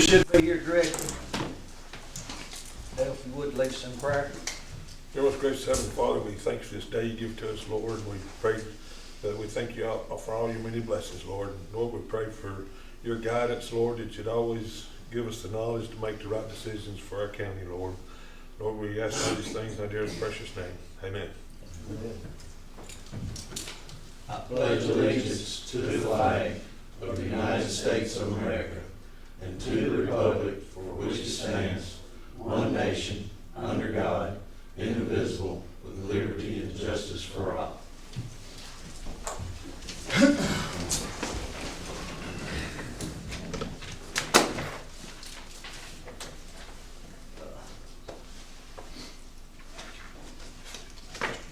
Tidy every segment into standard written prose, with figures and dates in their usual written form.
should be here directly. If you would, lead us in prayer. Dear most gracious Heavenly Father, we thank you for this day you give to us, Lord, and we pray that we thank you for all your many blessings, Lord. And Lord, we pray for your guidance, Lord, that you'd always give us the knowledge to make the right decisions for our county, Lord. Lord, we ask all these things in your dear and precious name. Amen. Amen. I pledge allegiance to the flag of the United States of America and to the republic for which it stands, one nation, under God, indivisible, with liberty and justice for all.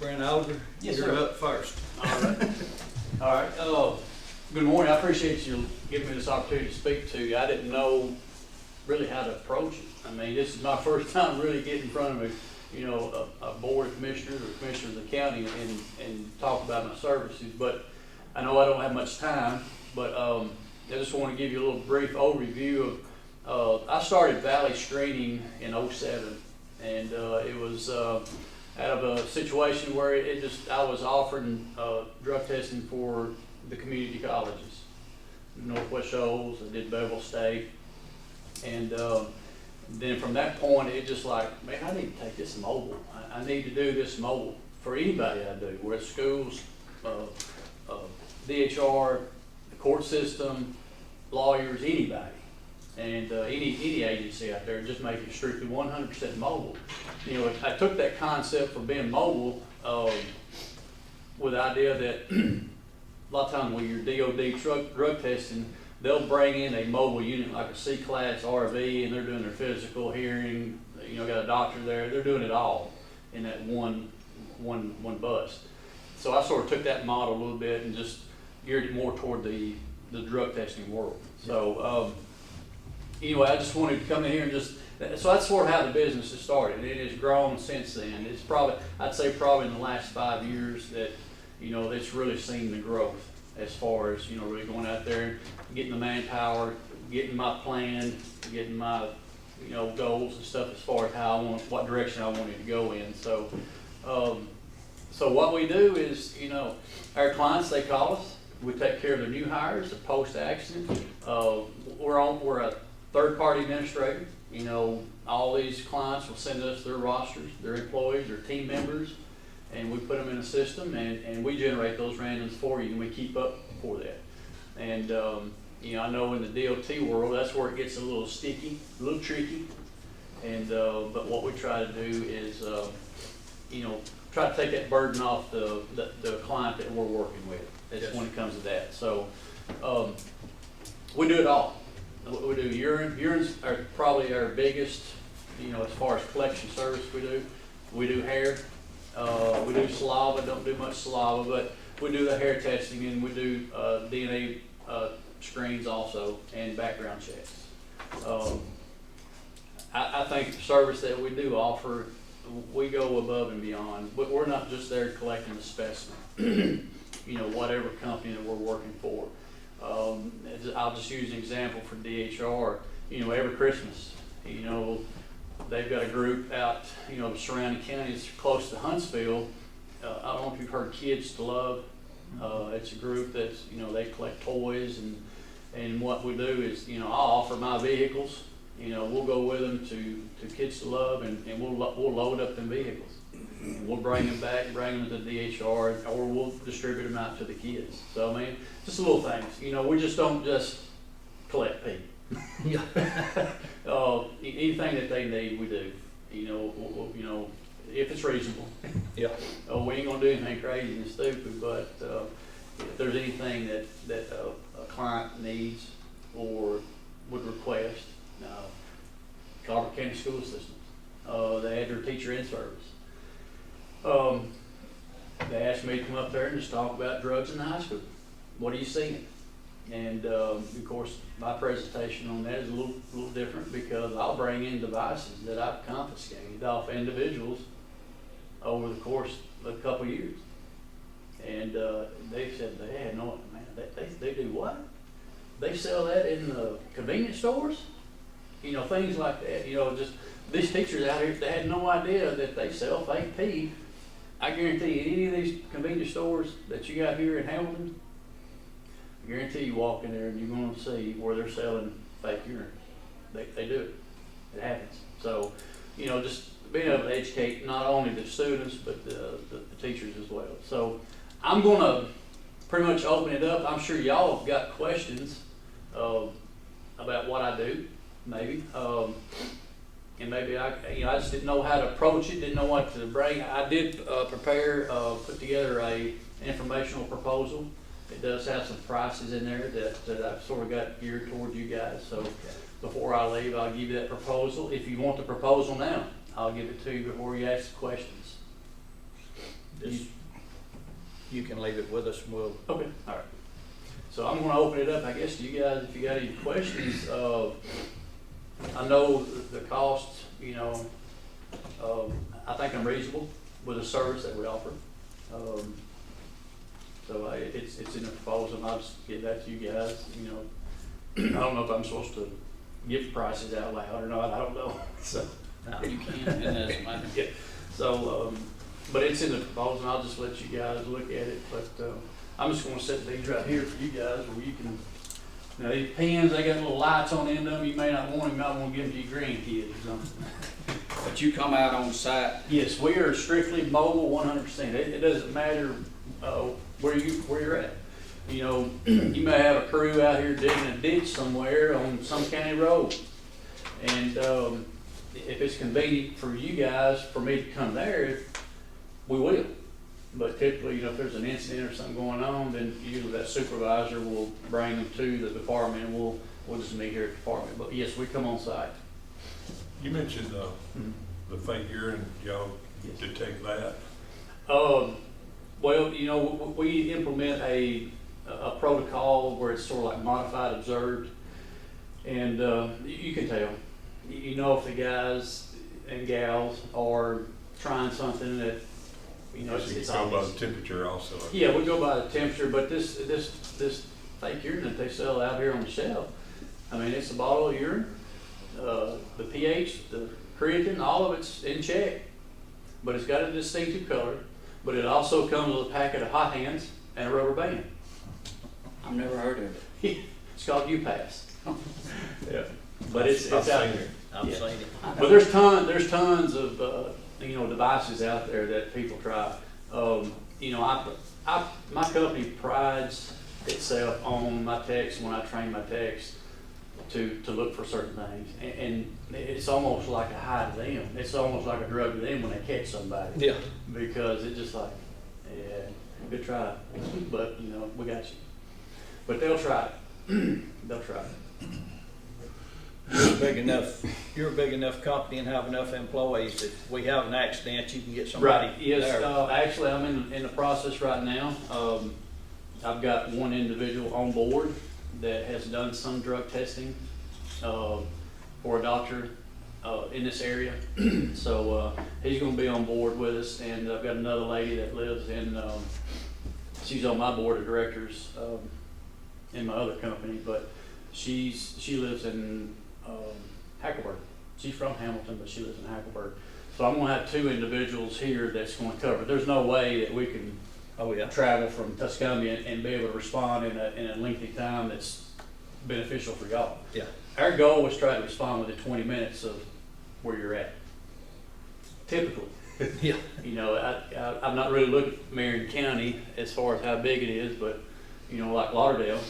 Brent Alder, Yes, you're sir. up first. All right. Good morning. I appreciate you giving me this opportunity to speak to you. I didn't know really how to approach it. I mean, this is my first time really getting in front of a board of commissioners or commissioners of the county and talk about my services. But I know I don't have much time. But I just want to give you a little brief overview of. I started Valley Screening in '07, and it was. Out of a situation where I was offering drug testing for the community colleges, Northwest Shoals, I did Bevel State, and then from that point, it just like, man, I need to take this mobile. I need to do this mobile for anybody I do, whether it's schools, DHR, the court system, lawyers, anybody. And any agency out there, just make it strictly 100% mobile. You know, I took that concept for being mobile with the idea that a lot of times when you're DOD drug testing, they'll bring in a mobile unit like a C-class RV, and they're doing their physical, hearing, got a doctor there. They're doing it all in that one bus. So I sort of took that model a little bit and just geared it more toward the drug testing world. So. Anyway, I just wanted to come in here and so that's sort of how the business has started. It has grown since then. It's I'd say probably in the last 5 years that, it's really seen the growth as far as, really going out there, getting the manpower, getting my plan, getting my, goals and stuff as far as what direction I wanted to go in. So, so what we do is, our clients, they call us. We take care of their new hires, the post-accident. We're a third-party administrator. All these clients will send us their rosters, their employees, their team members, and we put them in a system, and we generate those randoms for you, and we keep up for that. And I know in the DOT world, that's where it gets a little sticky, a little tricky. And but what we try to do is, try to take that burden off the client that we're working with. That's Yes. when it comes to that. So we do it all. We do urine. Urines are probably our biggest, as far as collection service we do. We do hair. We do saliva. Don't do much saliva, but we do the hair testing, and we do DNA screens also, and background checks. I think the service that we do offer, we go above and beyond. But we're not just there collecting the specimen. Whatever company that we're working for. I'll just use an example for DHR. Every Christmas, they've got a group out, the surrounding counties close to Huntsville. I don't know if you've heard Kids to Love. It's a group that's, they collect toys, and what we do is, I'll offer my vehicles. We'll go with them to Kids to Love, and we'll load up them vehicles. And we'll bring them back, bring them to DHR, or we'll distribute them out to the kids. So, I mean, just little things. We just don't just collect people. Anything that they need, we do. If it's reasonable. Yeah. We ain't gonna do anything crazy and stupid, but if there's anything that a client needs or would request, Colbert County School System, they had their teacher in service. They asked me to come up there and just talk about drugs in the high school. What are you seeing? And of course, my presentation on that is a little different, because I'll bring in devices that I've confiscated off individuals over the course of a couple of years. And they said they had no, man, they do what? They sell that in the convenience stores? things like that, just these teachers out here, they had no idea that they sell fake teeth. I guarantee you, any of these convenience stores that you got here in Hamilton, I guarantee you walk in there and you're gonna see where they're selling fake urine. They do it. It happens. So, just being able to educate not only the students, but the teachers as well. So I'm gonna pretty much open it up. I'm sure y'all have got questions about what I do, maybe. And maybe I just didn't know how to approach it, didn't know what to bring. I did put together an informational proposal. It does have some prices in there that I've sort of got geared toward you guys. So before I leave, I'll give you that proposal. If you want the proposal now, I'll give it to you before you ask questions. You can leave it with us and we'll. Okay, all right. So I'm gonna open it up, I guess, to you guys, if you got any questions. I know the cost, I think I'm reasonable with the service that we offer. So it's in the proposal, and I'll just give that to you guys, I don't know if I'm supposed to give prices out loud or not, I don't know, so. No, you can, it doesn't matter. Yeah, so, but it's in the proposal, and I'll just let you guys look at it, but, I'm just gonna set these right here for you guys where you can, these pens, they got little lights on the end of them, you may not want them, you might want to give them to your grandkids or something. But you come out on site. Yes, we are strictly mobile 100%. It doesn't matter where you're at. You may have a crew out here digging a ditch somewhere on some county road. And if it's convenient for you guys, for me to come there, we will. But typically, if there's an incident or something going on, then usually that supervisor will bring them to the department and we'll just meet here at the department. But yes, we come on site. You mentioned the fake urine, y'all detect that? Well, we implement a protocol where it's sort of like modified observed, and you can tell. If the guys and gals are trying something that it's go by obvious. the temperature also. Yeah, we go by the temperature, but this fake urine that they sell out here on the shelf, I mean, it's a bottle of urine, the pH, the creatine, all of it's in check, but it's got a distinctive color, but it also comes with a packet of hot hands and a rubber band. I've never heard of it. It's called UPass. Yeah, but it's out there. I've Yeah. seen it. But there's tons of devices out there that people try. My company prides itself on my techs when I train my techs to look for certain things, and it's almost like a high to them. It's almost like a drug to them when they catch somebody. Yeah. Because it's just like, yeah, good try, but we got you. But they'll try it. They'll try it. You're a big enough company and have enough employees that if we have an accident, you can get somebody Right, yes, there. actually, I'm in the process right now. I've got one individual on board that has done some drug testing for a doctor in this area. So he's gonna be on board with us, and I've got another lady that lives in, she's on my board of directors in my other company, but she lives in Hackleburg. She's from Hamilton, but she lives in Hackleburg. So I'm gonna have two individuals here that's gonna cover. There's no way that we can travel from Tuscumbia and be able to respond in a lengthy time that's beneficial for y'all. Yeah. Our goal was try to respond within 20 minutes of where you're at. Typically. Yeah. I'm not really looking at Marion County as far as how big it is, but like Lauderdale,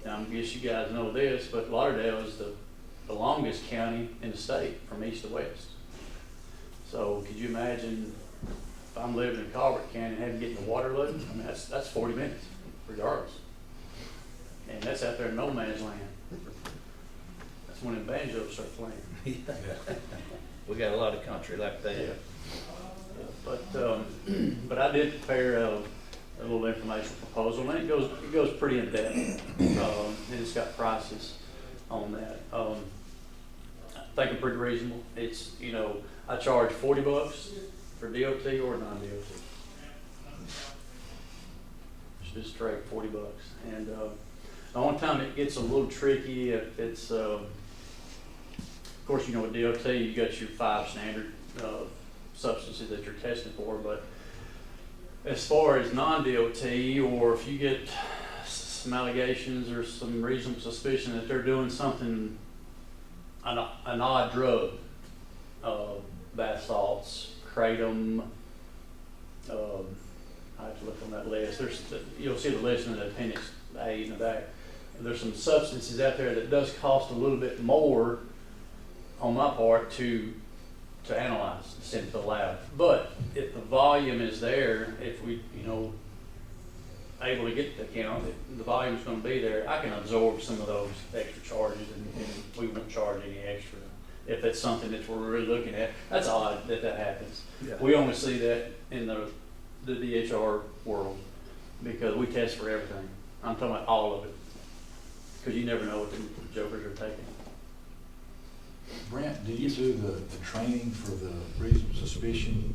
I guess you guys know this, but Lauderdale is the longest county in the state from east to west. So could you imagine if I'm living in Colbert County and having to get in the Waterloo? I mean, that's 40 minutes, regardless. And that's out there in no man's land. That's when the banjos start playing. We got a lot of country like that. Yeah. But I did prepare a little information proposal, and it goes pretty in depth, and it's got prices on that. I think I'm pretty reasonable. It's I charge $40 for DOT or non-DOT. It's just straight $40, and the only time it gets a little tricky if it's Of course, you know, with DOT, you got your 5 standard substances that you're testing for, but as far as non-DOT, or if you get some allegations or some reasonable suspicion that they're doing something, an odd drug, bath salts, kratom, I have to look on that list. You'll see the list in the appendix A in the back. There's some substances out there that does cost a little bit more on my part to analyze and send to the lab. But if the volume is there, if we, able to get the count, if the volume's gonna be there, I can absorb some of those extra charges and we won't charge any extra. If that's something that we're really looking at, that's odd that happens. Yeah. We only see that in the DHR world because we test for everything. I'm talking about all of it. Because you never know what the jokers are taking. Brent, do you do the training for the reasonable suspicion?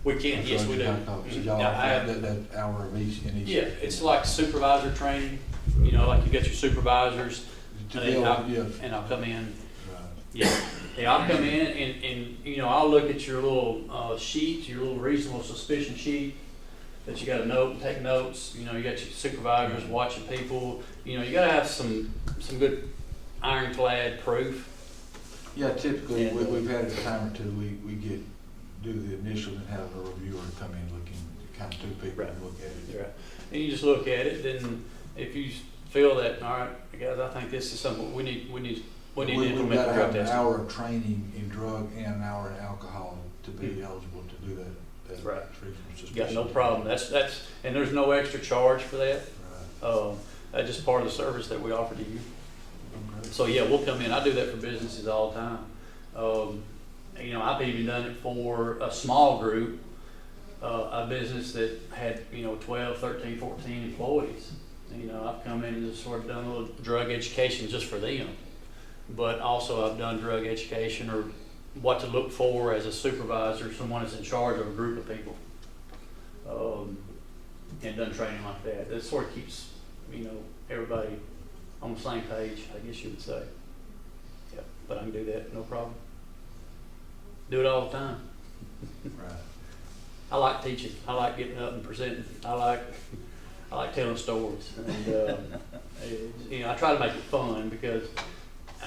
We can, yes, we do. So y'all have that hour of each in each? Yeah, it's like supervisor training, like you got your supervisors, and I'll come in. Right. Yeah, I'll come in and I'll look at your little sheet, your little reasonable suspicion sheet that you got to note and take notes. You got your supervisors watching people. You got to have some good ironclad proof. Yeah, typically we've had a time or two we do the initial and have a reviewer come in looking, kind of 2 people Right. look at it. Right. And you just look at it. Then if you feel that, all right, guys, I think this is something we need to We've implement got the to drug have an testing. hour of training in drug and an hour in alcohol to be eligible to do that. That's right. Reasonable Got suspicion. no problem. That's and there's no extra charge for that. Right. That's just part of the service that we offer to you. Okay. So yeah, we'll come in. I do that for businesses all the time. I've even done it for a small group, a business that had 12, 13, 14 employees. I've come in and just sort of done a little drug education just for them. But also I've done drug education or what to look for as a supervisor, someone that's in charge of a group of people, and done training like that. That sort of keeps everybody on the same page, I guess you would say. Yeah, but I can do that, no problem. Do it all the time. Right. I like teaching. I like getting up and presenting. I like telling stories, and I try to make it fun because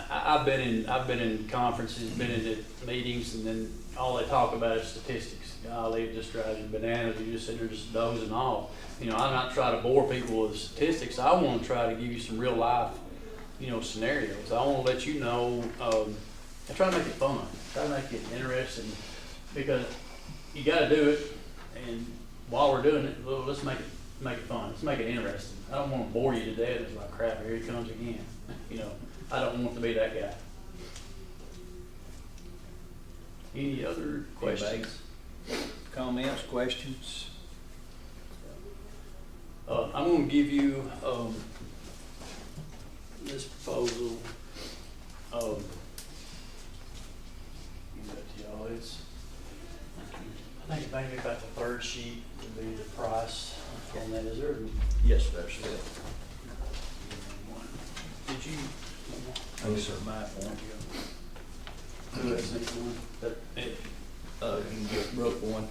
I've been in conferences, been in meetings, and then all they talk about is statistics. Golly, it just drives you bananas. You just sit there just dozing off. I'm not trying to bore people with statistics. I want to try to give you some real life, scenarios. I want to let you know. I try to make it fun. Try to make it interesting because you got to do it. And while we're doing it, well, let's make it fun. Let's make it interesting. I don't want to bore you to death. It's like, crap, here he comes again. I don't want to be that guy. Any other questions? Comments, questions? I'm going to give you this proposal. I think maybe about the 3rd sheet would be the price on that. Is there? Yes, there's it. Did you? Yes, sir, my point. Who has anyone? You can give Brooke one.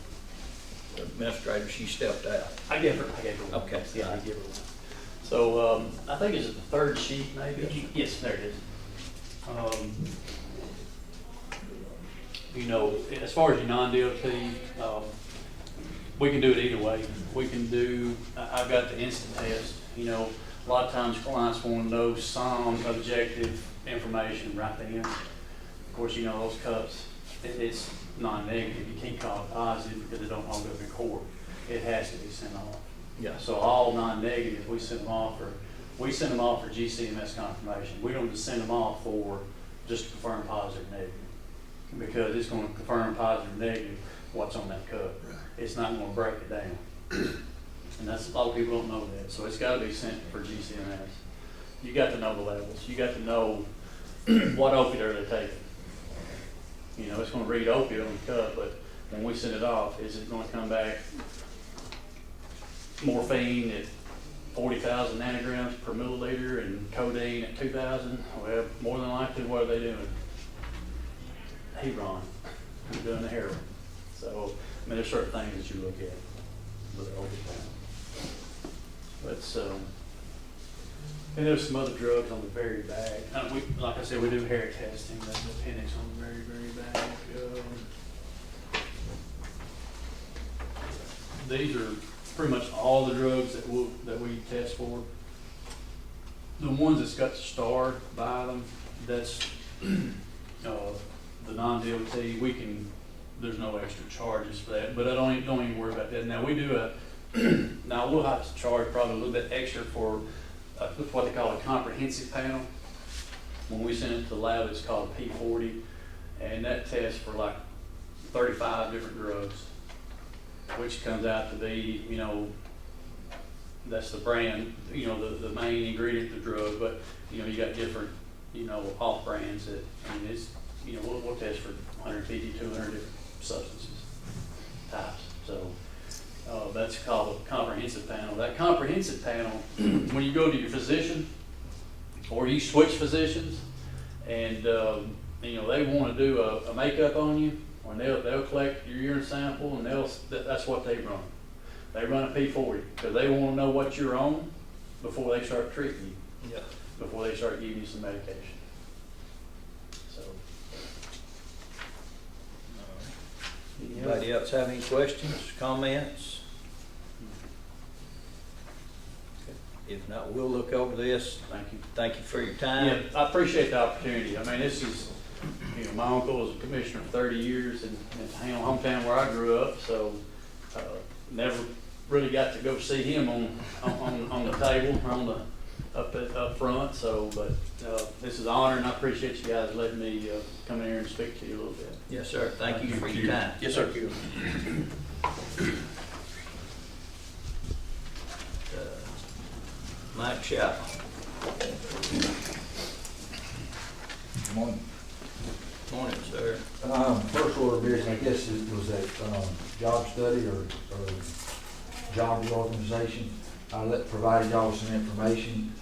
The administrator, she stepped out. I gave her one. Okay. Yeah, I gave her one. So, I think it's the 3rd sheet, maybe? Yes, there it is. As far as your non-DOT, we can do it either way. We can do, I've got the instant test. A lot of times clients want to know some objective information right then. Of course, those cups, it's non-negative. You can't call it positive because it don't all go to court. It has to be sent off. Yeah. So all non-negative, we send them off for GCMS confirmation. We don't just send them off for just to confirm positive or negative, because it's going to confirm positive or negative what's on that cup. Right. It's not going to break it down. And that's, a lot of people don't know that. So it's got to be sent for GCMS. You got to know the levels. You got to know what opiate are they taking. It's going to read opiate on the cup, but when we send it off, is it going to come back morphine at 40,000 nanograms per milliliter and codeine at 2,000? Well, more than likely, what are they doing? Hebron, who's doing the heroin. So, I mean, there's certain things that you look at with the older town. But, so, and there's some other drugs on the very back. Like I said, we do hair testing, that's the appendix on the very, very back. These are pretty much all the drugs that we test for. The ones that's got the star by them, that's the non-DOT. There's no extra charges for that, but I don't even worry about that. Now we do now we'll have to charge probably a little bit extra for what they call a comprehensive panel. When we send it to the lab, it's called P40, and that tests for like 35 different drugs, which comes out to be, that's the brand, the main ingredient of the drug, but, you got different, off brands that, it's, we'll test for 150, 200 different substances, types. So, that's called a comprehensive panel. That comprehensive panel, when you go to your physician, or you switch physicians, and, they want to do a makeup on you, or they'll collect your urine sample, and that's what they run. They run a P40 because they want to know what you're on before they start treating you. Yeah. Before they start giving you some medication. So. Anybody else have any questions, comments? If not, we'll look over this. Thank you. Thank you for your time. Yeah, I appreciate the opportunity. I mean, this is, my uncle was a commissioner for 30 years in the hometown where I grew up, so never really got to go see him on the table, or up front. So, but this is an honor, and I appreciate you guys letting me come in here and speak to you a little bit. Yes, sir. Thank you for your time. Yes, sir. Mike Chapel. Good morning. Morning, sir. First order of business, I guess it was that job study or job reorganization. Provided y'all with some information.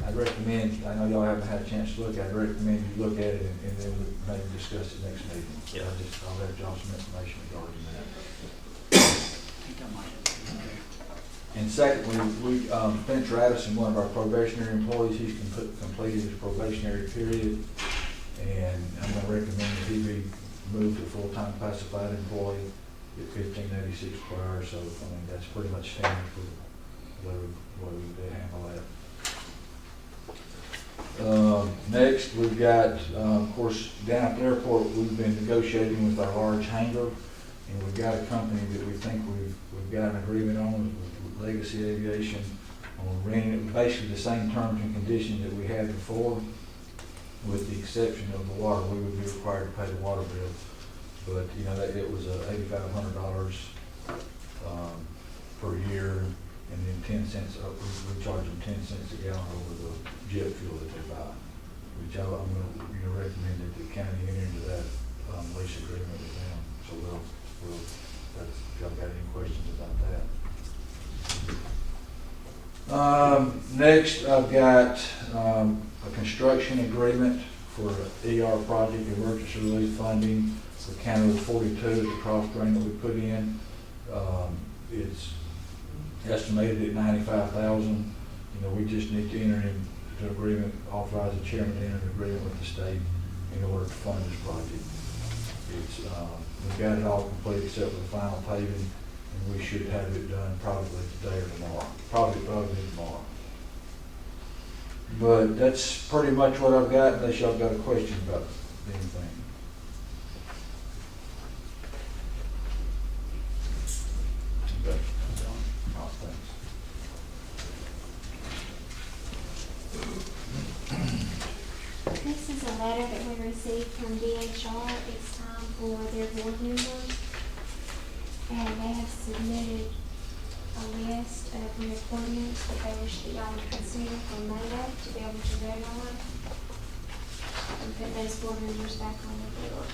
I'd recommend, I know y'all haven't had a chance to look at it, I'd recommend you look at it and then we maybe discuss it next meeting. Yeah. I'll let y'all some information regarding that. And secondly, we, Spencer Addison, one of our probationary employees, he's completed his probationary period. And I'm gonna recommend that he be moved to full-time classified employee at $15.86 per hour. So, I mean, that's pretty much standard for the way we handle that. Next, we've got, of course, down at the airport, we've been negotiating with our large hangar, and we've got a company that we think we've got an agreement on with Legacy Aviation on renting it, basically the same terms and conditions that we had before, with the exception of the water. We would be required to pay the water bill, but that it was $8,500 per year, and then 10 cents up. We charge them 10 cents a gallon over the jet fuel that they buy. Which I'm going to recommend that the county enter into that lease agreement with them. So y'all got any questions about that? Next, I've got a construction agreement for ER project, emergency relief funding for County Road 42, the cross drain that we put in. It's estimated at $95,000. We just need to enter into an agreement, authorize the chairman to enter an agreement with the state in order to fund this project. We've got it all complete except for the final paving, and we should have it done probably today or tomorrow. Probably tomorrow. But that's pretty much what I've got, unless y'all got a question about anything. Okay. All right, thanks. This is a letter that we received from DHR. It's time for their board members. And they have submitted a list of new appointments that they wish that y'all would consider for Monday to be able to vote on. And put those board members back on the board.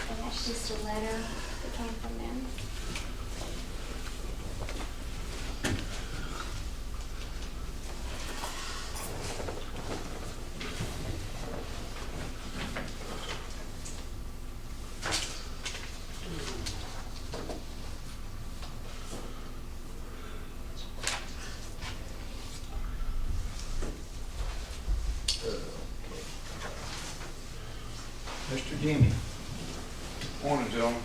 And that's just a letter that came from them. Jimmy. Morning, gentlemen.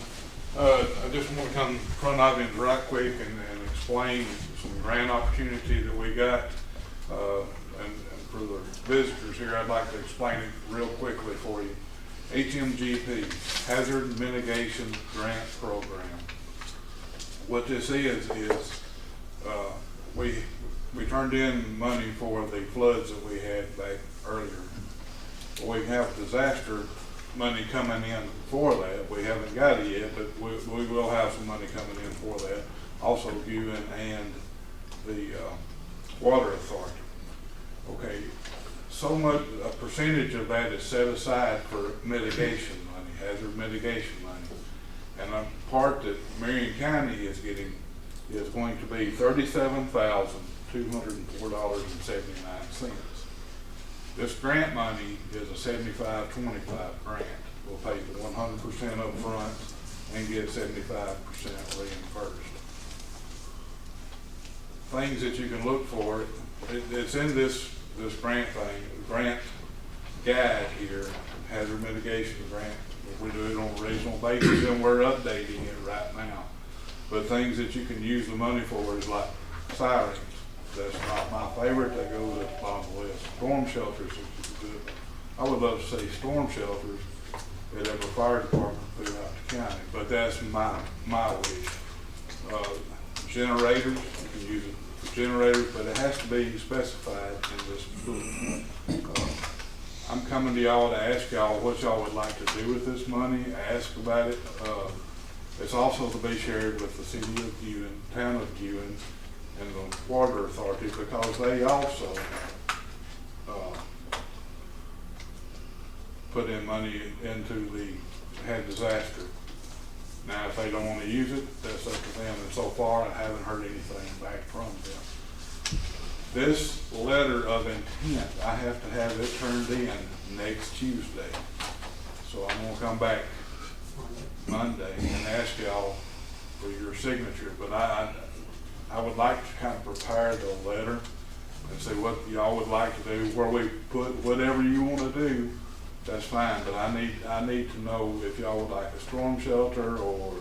I just want to come in front of you right quick and explain some grant opportunity that we got. And for the visitors here, I'd like to explain it real quickly for you. HMGP, Hazard Mitigation Grant Program. What this is we turned in money for the floods that we had back earlier. We have disaster money coming in for that. We haven't got it yet, but we will have some money coming in for that. Also UN and the Water Authority. Okay, so much, a percentage of that is set aside for mitigation money, hazard mitigation money. And a part that Marion County is getting is going to be $37,204.79. This grant money is a 75-25 grant. We'll pay the 100% up front and get 75% reimbursed. Things that you can look for, it's in this grant guide here, hazard mitigation grant. We do it on a regional basis and we're updating it right now. But things that you can use the money for is like sirens. That's not my favorite, that goes at the bottom of the list. Storm shelters, I would love to see storm shelters at every fire department throughout the county, but that's my wish. Generators, you can use it for generators, but it has to be specified in this book. I'm coming to y'all to ask y'all what y'all would like to do with this money, ask about it. It's also to be shared with the city of Ewing, town of Ewing, and the Water Authority, because they also put in money into the disaster. Now, if they don't want to use it, that's up to them, and so far I haven't heard anything back from them. This letter of intent, I have to have it turned in next Tuesday. So I'm gonna come back Monday and ask y'all for your signature, but I would like to kind of prepare the letter and see what y'all would like to do, where we put whatever you want to do, that's fine, but I need to know if y'all would like a storm shelter or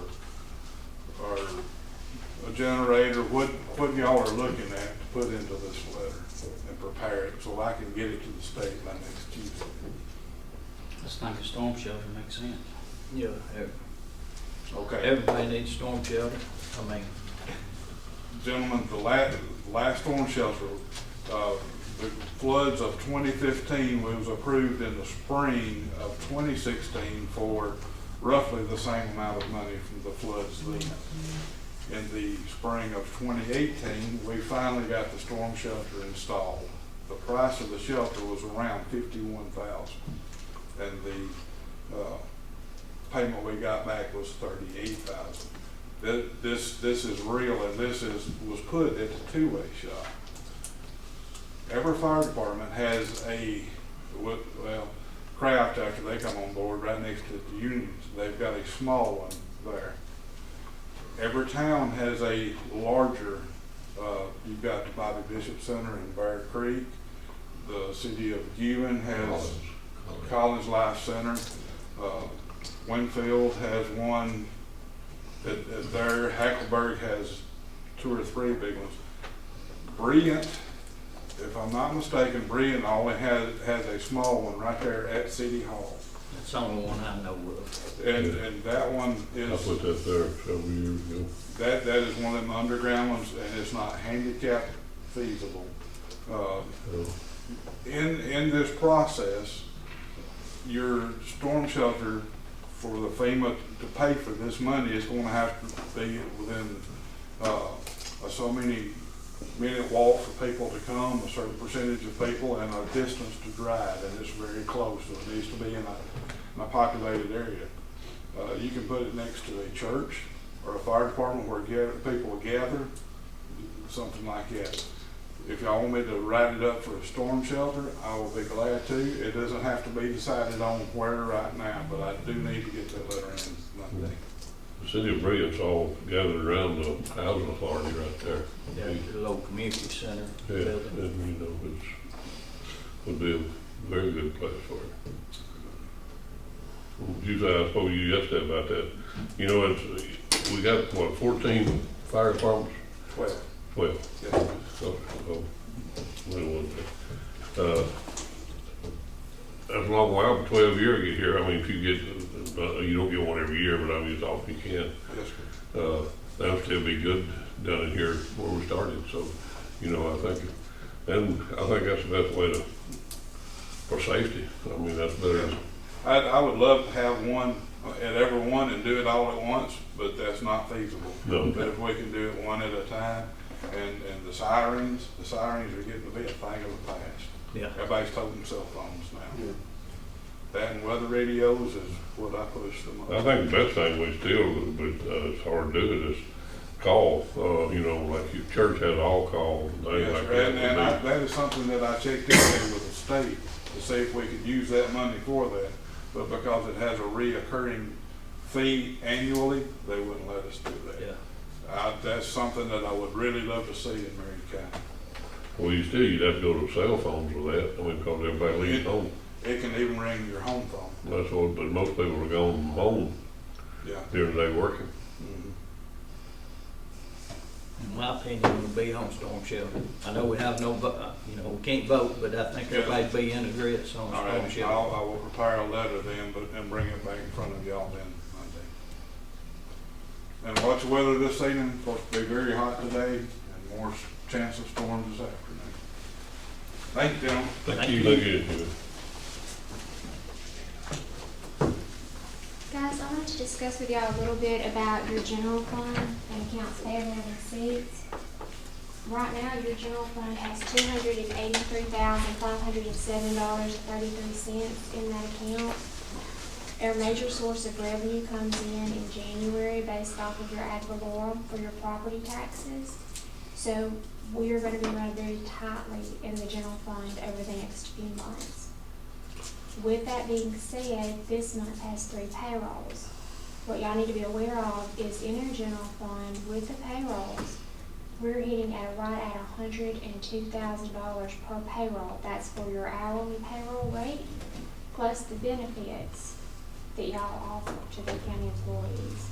a generator, what y'all are looking at to put into this letter and prepare it so I can get it to the state by next Tuesday. I just think a storm shelter makes sense. Yeah, Okay. everybody needs storm shelter. I mean, Gentlemen, the last storm shelter, the floods of 2015 was approved in the spring of 2016 for roughly the same amount of money from the floods then. In the spring of 2018, we finally got the storm shelter installed. The price of the shelter was around $51,000, and the payment we got back was $38,000. This is real, and was put at the two-way shop. Every fire department has Kraft, after they come on board, right next to the unions, they've got a small one there. Every town has a larger, you've got the Bobby Bishop Center in Bear Creek. The city of Ewing has Collins Life Center. Winfield has one there. Hackleburg has 2 or 3 big ones. Brilliant, if I'm not mistaken, Brilliant only has a small one right there at City Hall. that's the only one I know of. And that one is. I put that there several years ago. That is one of them underground ones, and it's not handicap feasible. In this process, your storm shelter for the FEMA to pay for this money is going to have to be within so many minute walk for people to come, a certain percentage of people, and a distance to drive, and it's very close, so it needs to be in a populated area. You can put it next to a church or a fire department where people gather, something like that. If y'all want me to write it up for a storm shelter, I will be glad to. It doesn't have to be decided on where right now, but I do need to get that letter in Monday. The city of Brilliant's all gathered around the housing authority right there. Yeah, the little community center Yeah, building. and it would be a very good place for it. you said, I spoke to you yesterday about that. You know, we got, what, 14 fire departments? 12. 12. Yes. So, that's a long while, 12 years to get here. I mean, if you get, you don't get one every year, but I mean, as often as you can. Yes, sir. That'll still be good down in here where we started. So, you know, I think that's the best way for safety. I mean, that's better. I would love to have one at every one and do it all at once, but that's not feasible. No. But if we can do it one at a time, and the sirens are getting to be a thing of the past. Yeah. Everybody's taking cell phones now. Yeah. That and weather radios is what I push the most. I think the best thing we still, but it's hard to do, is call. You know, like your church has all calls and things Yes, like sir. that. That is something that I checked into with the state to see if we could use that money for that. But because it has a reoccurring fee annually, they wouldn't let us do that. Yeah. That's something that I would really love to see in Marion County. Well, you'd have to go to cell phones with that. I mean, because everybody leaves home. It can even ring your home phone. That's what, but most people are going home Yeah. during the day working. Mhm. In my opinion, it would be on storm shelter. I know we have no, we can't vote, but I think everybody'd be in agreement on All storm right, shelter. I will prepare a letter then, and bring it back in front of y'all then Monday. And watch the weather this evening. Supposed to be very hot today, and more chance of storms this afternoon. Thank you, gentlemen. Thank you. Thank you. Guys, I want to discuss with y'all a little bit about your general fund and accounts payable and receipts. Right now, your general fund has $283,507.33 in that account. Our major source of revenue comes in January based off of your ad valorem for your property taxes. So we are going to be running very tightly in the general fund over the next few months. With that being said, this month has 3 payrolls. What y'all need to be aware of is in our general fund with the payrolls, we're hitting right at $102,000 per payroll. That's for your hourly payroll rate, plus the benefits that y'all offer to the county employees.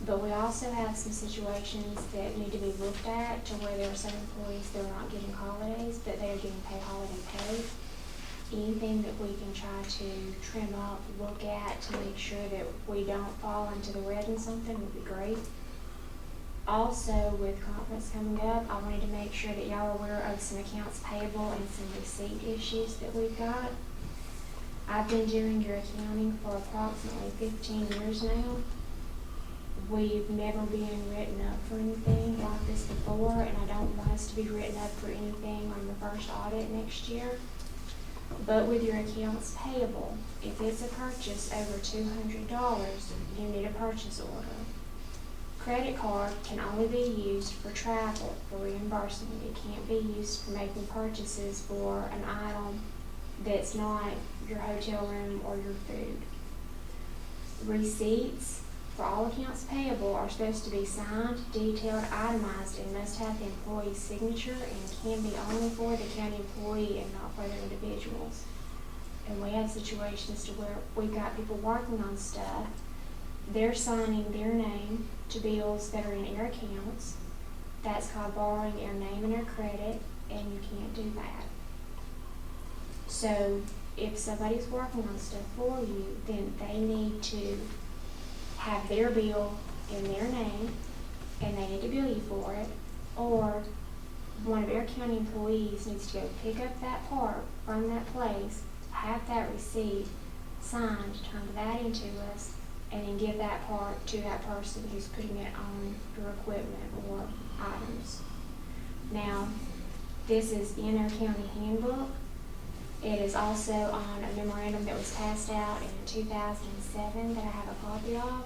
But we also have some situations that need to be looked at to where there are some employees that are not getting holidays, but they are getting paid holiday pay. Anything that we can try to trim up, look at to make sure that we don't fall into the red in something would be great. Also, with conference coming up, I wanted to make sure that y'all are aware of some accounts payable and some receipt issues that we've got. I've been doing your accounting for approximately 15 years now. We've never been written up for anything like this before, and I don't want us to be written up for anything on the first audit next year. But with your accounts payable, if it's a purchase over $200, you need a purchase order. Credit card can only be used for travel, for reimbursement. It can't be used for making purchases for an item that's not your hotel room or your food. Receipts for all accounts payable are supposed to be signed, detailed, itemized, and must have the employee's signature and can be only for the county employee and not for other individuals. And we have situations to where we've got people working on stuff, they're signing their name to bills that are in our accounts. That's called borrowing our name and our credit, and you can't do that. So if somebody's working on stuff for you, then they need to have their bill in their name, and they need to bill you for it, or one of our county employees needs to go pick up that part from that place, have that receipt signed, turn that into us, and then give that part to that person who's putting it on your equipment or items. Now, this is in our county handbook. It is also on a memorandum that was passed out in 2007 that I have a copy of.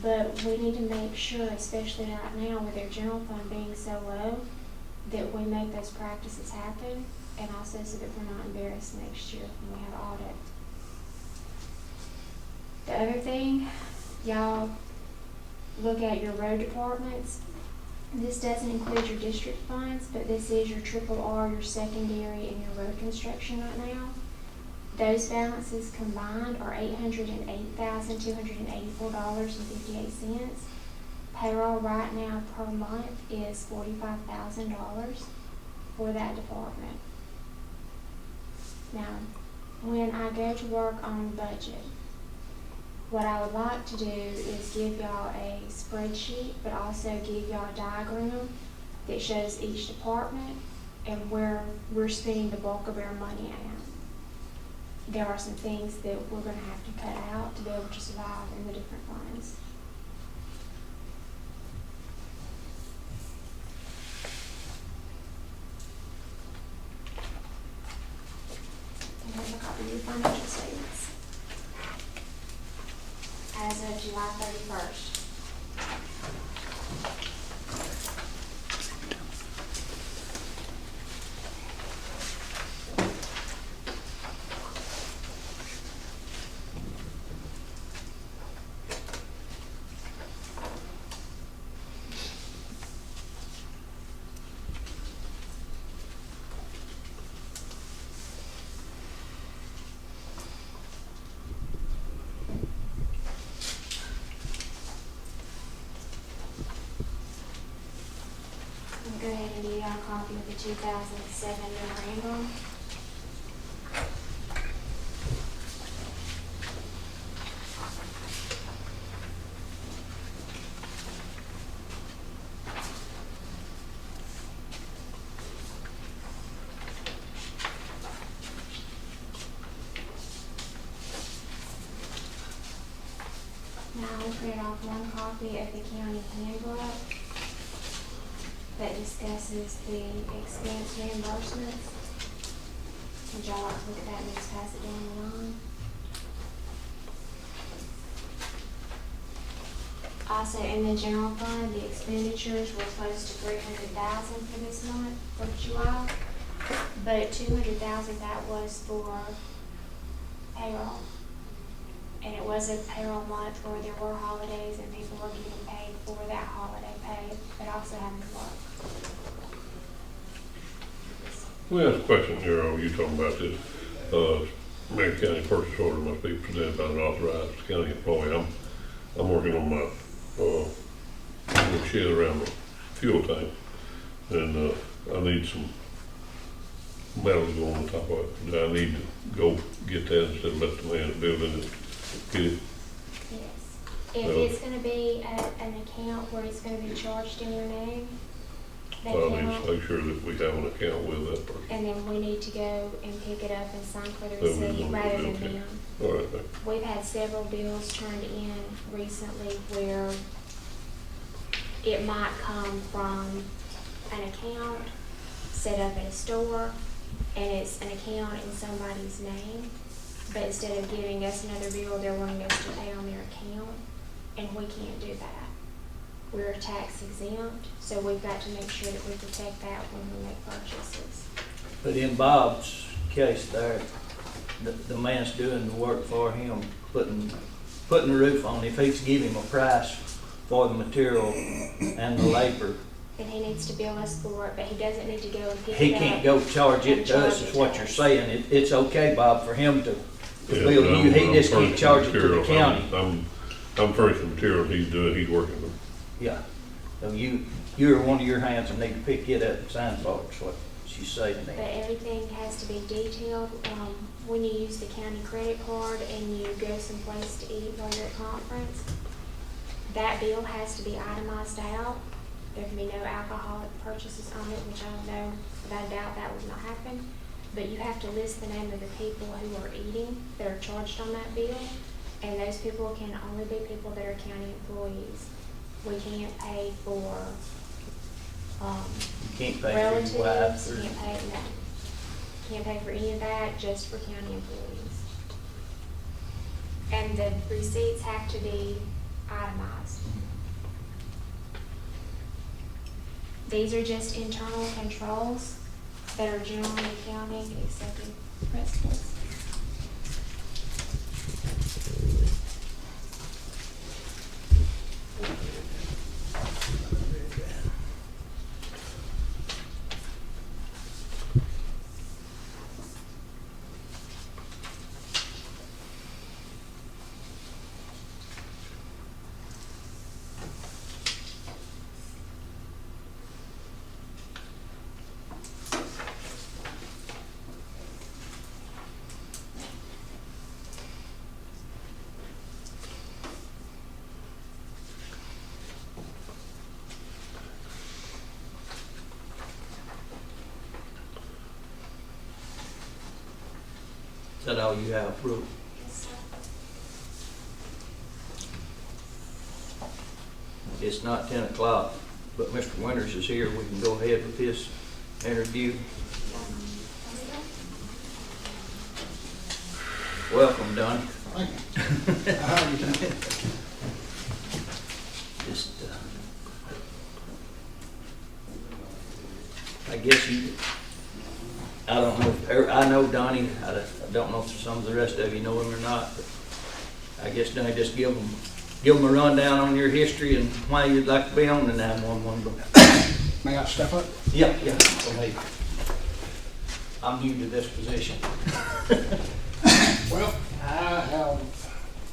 But we need to make sure, especially right now with our general fund being so low, that we make those practices happen, and also so that we're not embarrassed next year when we have audit. The other thing, y'all look at your road departments. This doesn't include your district funds, but this is your triple R, your secondary, and your road construction right now. Those balances combined are $808,284.58. Payroll right now per month is $45,000 for that department. Now, when I go to work on budget, what I would like to do is give y'all a spreadsheet, but also give y'all a diagram that shows each department and where we're spending the bulk of our money at. There are some things that we're gonna have to cut out to be able to survive in the different funds. And here's a copy of your financial statements as of July 31st. Go ahead and give y'all a copy of the 2007 memorandum. Now we printed off one copy of the county handbook that discusses the expense reimbursements. Would y'all like to look at that and just pass it down the line? Also, in the general fund, the expenditures were close to $300,000 for this month, for July. But $200,000, that was for payroll. And it was a payroll month where there were holidays and people were getting paid for that holiday pay, but also having to work. Let me ask a question here, you talking about this, Marion County purchase order must be presented by an authorized county employee. I'm working on my, shed around the fuel tank, and, I need some metal to go on the top of it. Do I need to go get that instead of let the man building it get it? Yes. If it's gonna be an account where it's gonna be charged in your name, they So I need cannot. to make sure that we have an account with that person. And then we need to go and pick it up and sign for the So we receipt won't rather do than it, okay. them. All right, thank We've had several bills turned in recently where it might come from an account set up at a store, and it's an account in somebody's name, but instead of giving us another bill, they're wanting us to pay on their account, and we can't do that. We're tax exempt, so we've got to make sure that we protect that when we make purchases. But in Bob's case there, the man's doing the work for him, putting the roof on. If he's giving him a price for the material and the labor, And he needs to bill us for it, but he doesn't need to go and pick he it up. can't go charge it to us, is what you're saying. It's okay, Bob, for him to Yeah, bill but you, he I'm just can't furnishing charge it to the material. county. I'm furnishing material, he's working with. Yeah, so you're one of your hands and need to pick it up and sign for it, is what she's saying But there. everything has to be detailed. When you use the county credit card and you go someplace to eat while you're at conference, that bill has to be itemized out. There can be no alcoholic purchases on it, which I know, without a doubt, that would not happen. But you have to list the name of the people who are eating that are charged on that bill, and those people can only be people that are county employees. We can't pay for, You can't pay for relatives, your wife or. can't pay, no. Can't pay for any of that, just for county employees. And the receipts have to be itemized. These are just internal controls that are generally accounting accepted principles. that all you have, Brooke? Yes, sir. It's not 10 o'clock, but Mr. Winters is here. We can go ahead with his interview. Welcome, Donnie. Thank you. How are you doing? Just, I guess I don't know, I know Donnie, I don't know if some of the rest of you know him or not, but I guess Donnie, just give them a rundown on your history and why you'd like to be on the 911 book. May I step up? Yeah, go ahead. I'm new to this position. Well, I have,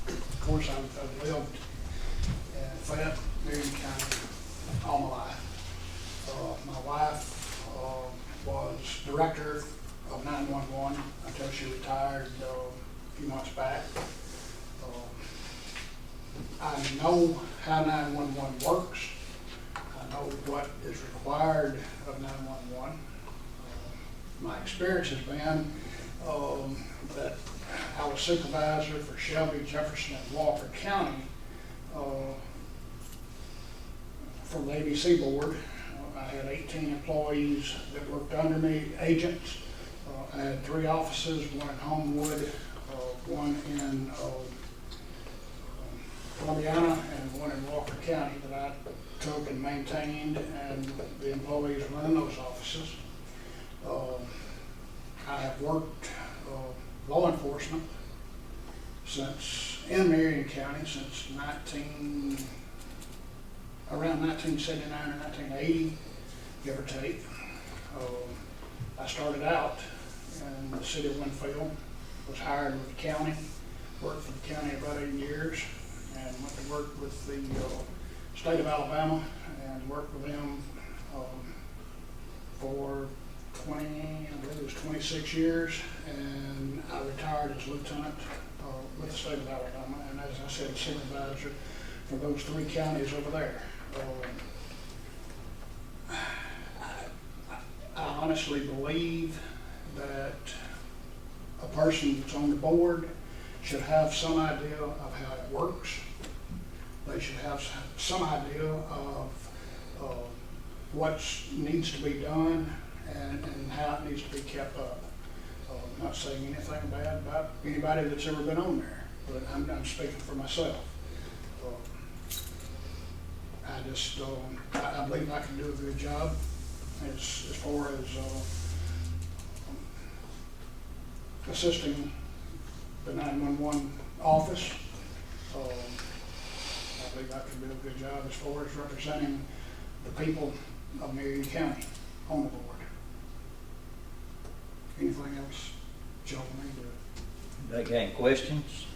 of course, I've lived in Fayette, Marion County all my life. My wife was director of 911 until she retired a few months back. I know how 911 works. I know what is required of 911. My experience has been that I was supervisor for Shelby, Jefferson, and Walker County for the ABC board. I had 18 employees that worked under me, agents. I had 3 offices, one in Homewood, one in Columbiana, and one in Walker County that I took and maintained, and the employees were in those offices. I have worked law enforcement in Marion County since around 1979 or 1980, give or take. I started out in the city of Winfield, was hired with the county, worked for the county about 8 years, and went to work with the state of Alabama and worked with them for 26 years, and I retired as lieutenant with the state of Alabama, and as I said, supervisor for those 3 counties over there. I honestly believe that a person that's on the board should have some idea of how it works. They should have some idea of what needs to be done and how it needs to be kept up. I'm not saying anything bad about anybody that's ever been on there, but I'm speaking for myself. I believe I can do a good job as far as assisting the 911 office. I believe I can do a good job as far as representing the people of Marion County on the board. Anything else, Joe, may do? They got any questions?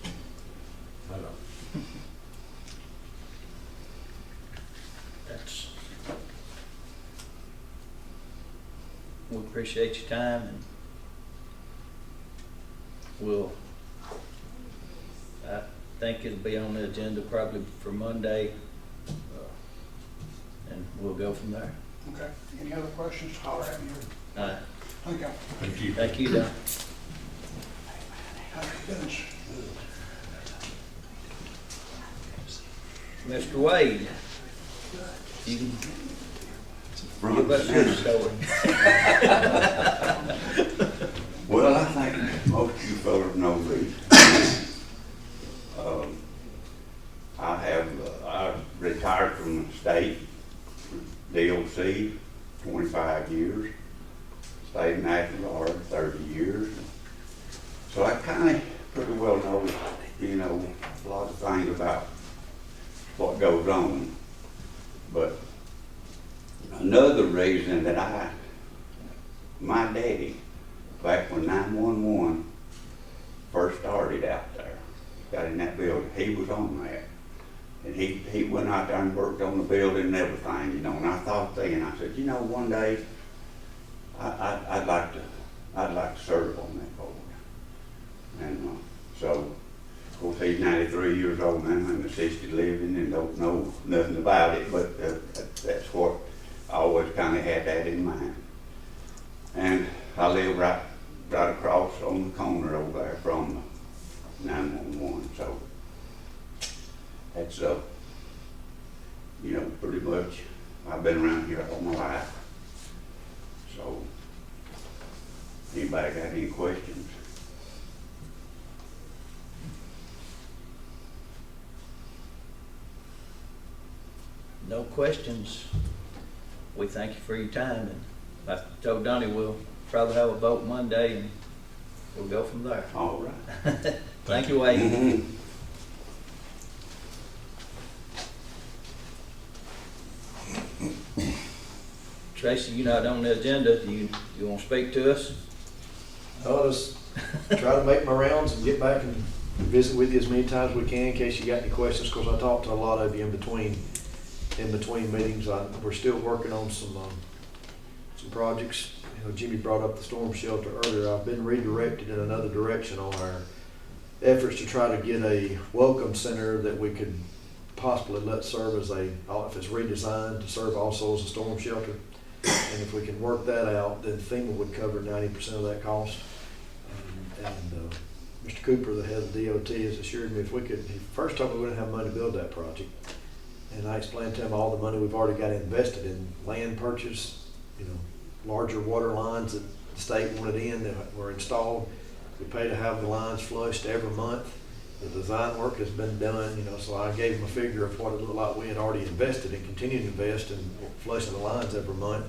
I don't. We appreciate your time, and I think it'll be on the agenda probably for Monday, and we'll go from there. Okay. Any other questions? Holler at me. Thank you. Thank you. Thank you, Don. How are you doing? Mr. Wade, you can give us your story. Well, I think most of you fellas know me. I retired from the state, DOC, 25 years, stayed in National Guard 30 years. So I kind of pretty well know, a lot of things about what goes on. But another reason that my daddy, back when 911 first started out there, got in that building, he was on that. And he went out there and worked on the building and everything, and I thought then, I said, one day I'd like to serve on that board. And so, of course, he's 93 years old now and assisted living and don't know nothing about it, but that's what I always kind of had that in mind. And I live right across on the corner over there from 911. So that's, pretty much, I've been around here all my life. So, anybody got any questions? No questions. We thank you for your time, and like I told Donnie, we'll probably have a vote Monday, and we'll go from there. All right. Thank you, Wade. Mhm. Tracy, you're not on the agenda. Do you want to speak to us? I'll just try to make my rounds and get back and visit with you as many times as we can in case you got any questions, because I talked to a lot of you in between meetings. We're still working on some projects. Jimmy brought up the storm shelter earlier. I've been redirected in another direction on our efforts to try to get a welcome center that we could possibly let serve as if it's redesigned, to serve also as a storm shelter. And if we can work that out, then FEMA would cover 90% of that cost. And Mr. Cooper, the head of the DOT, has assured me he first told me we wouldn't have money to build that project. And I explained to him all the money we've already got invested in land purchase, larger water lines that the state wanted in that were installed. We pay to have the lines flushed every month. The design work has been done, so I gave him a figure of what it looked like we had already invested and continue to invest in flushing the lines every month.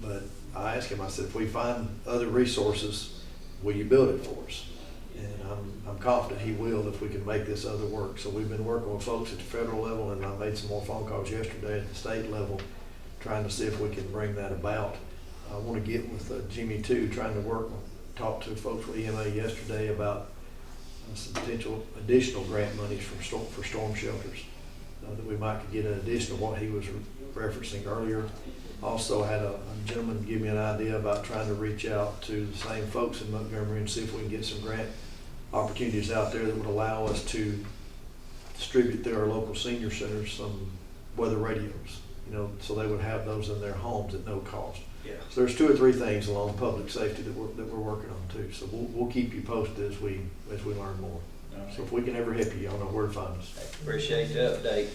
But I asked him, I said, if we find other resources, will you build it for us? And I'm confident he will if we can make this other work. So we've been working with folks at the federal level, and I made some more phone calls yesterday at the state level, trying to see if we can bring that about. I want to get with Jimmy too, trying to talk to folks with EMA yesterday about some potential additional grant monies for storm shelters that we might could get in addition to what he was referencing earlier. Also had a gentleman give me an idea about trying to reach out to the same folks in Montgomery and see if we can get some grant opportunities out there that would allow us to distribute through our local senior centers some weather radios, so they would have those in their homes at no cost. Yeah. So there's 2 or 3 things along public safety that we're working on too. So we'll keep you posted as we learn more. Right. So if we can ever help you, y'all know where to find us. Appreciate the update.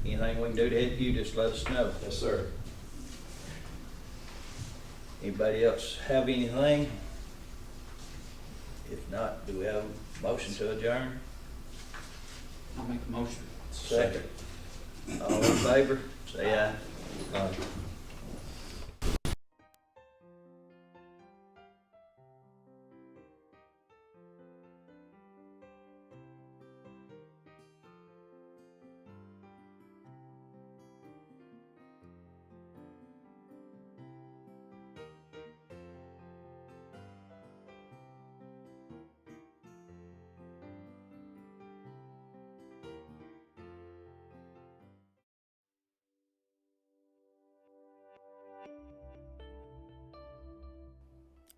Anything we can do to help you, just let us know. Yes, sir. Anybody else have anything? If not, do we have a motion to adjourn? I'll make the motion. Second. All in favor, say aye. Aye.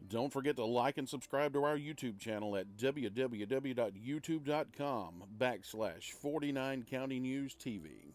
Don't forget to like and subscribe to our YouTube channel at www.youtube.com/49 County News TV.